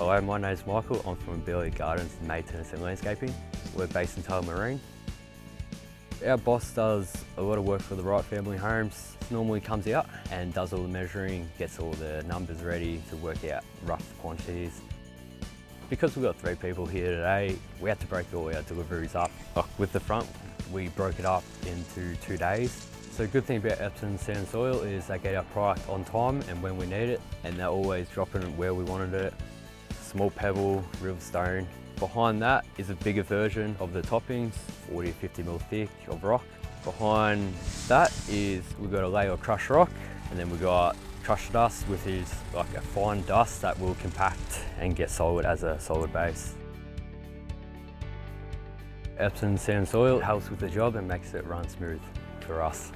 Hello, my name's Michael. I'm from Abelia Garden Maintenance Landscaping. We're based in Tullamarine. Our boss does a lot of work for the Wright Family Homes. Normally comes out and does all the measuring, gets all the numbers ready to work out rough quantities. Because we've got 3 people here today, we had to break all our deliveries up. With the front, we broke it up into 2 days. So the good thing about Epsom Sand Soil is they get our product on time and when we need it, and they're always dropping it where we wanted it. Small pebble, real stone. Behind that is a bigger version of the toppings, 40 to 50 mil thick of rock. Behind that is we've got a layer of crushed rock, and then we've got crushed dust, which is like a fine dust that will compact and get solid as a solid base. Epsom Sand Soil helps with the job and makes it run smooth for us.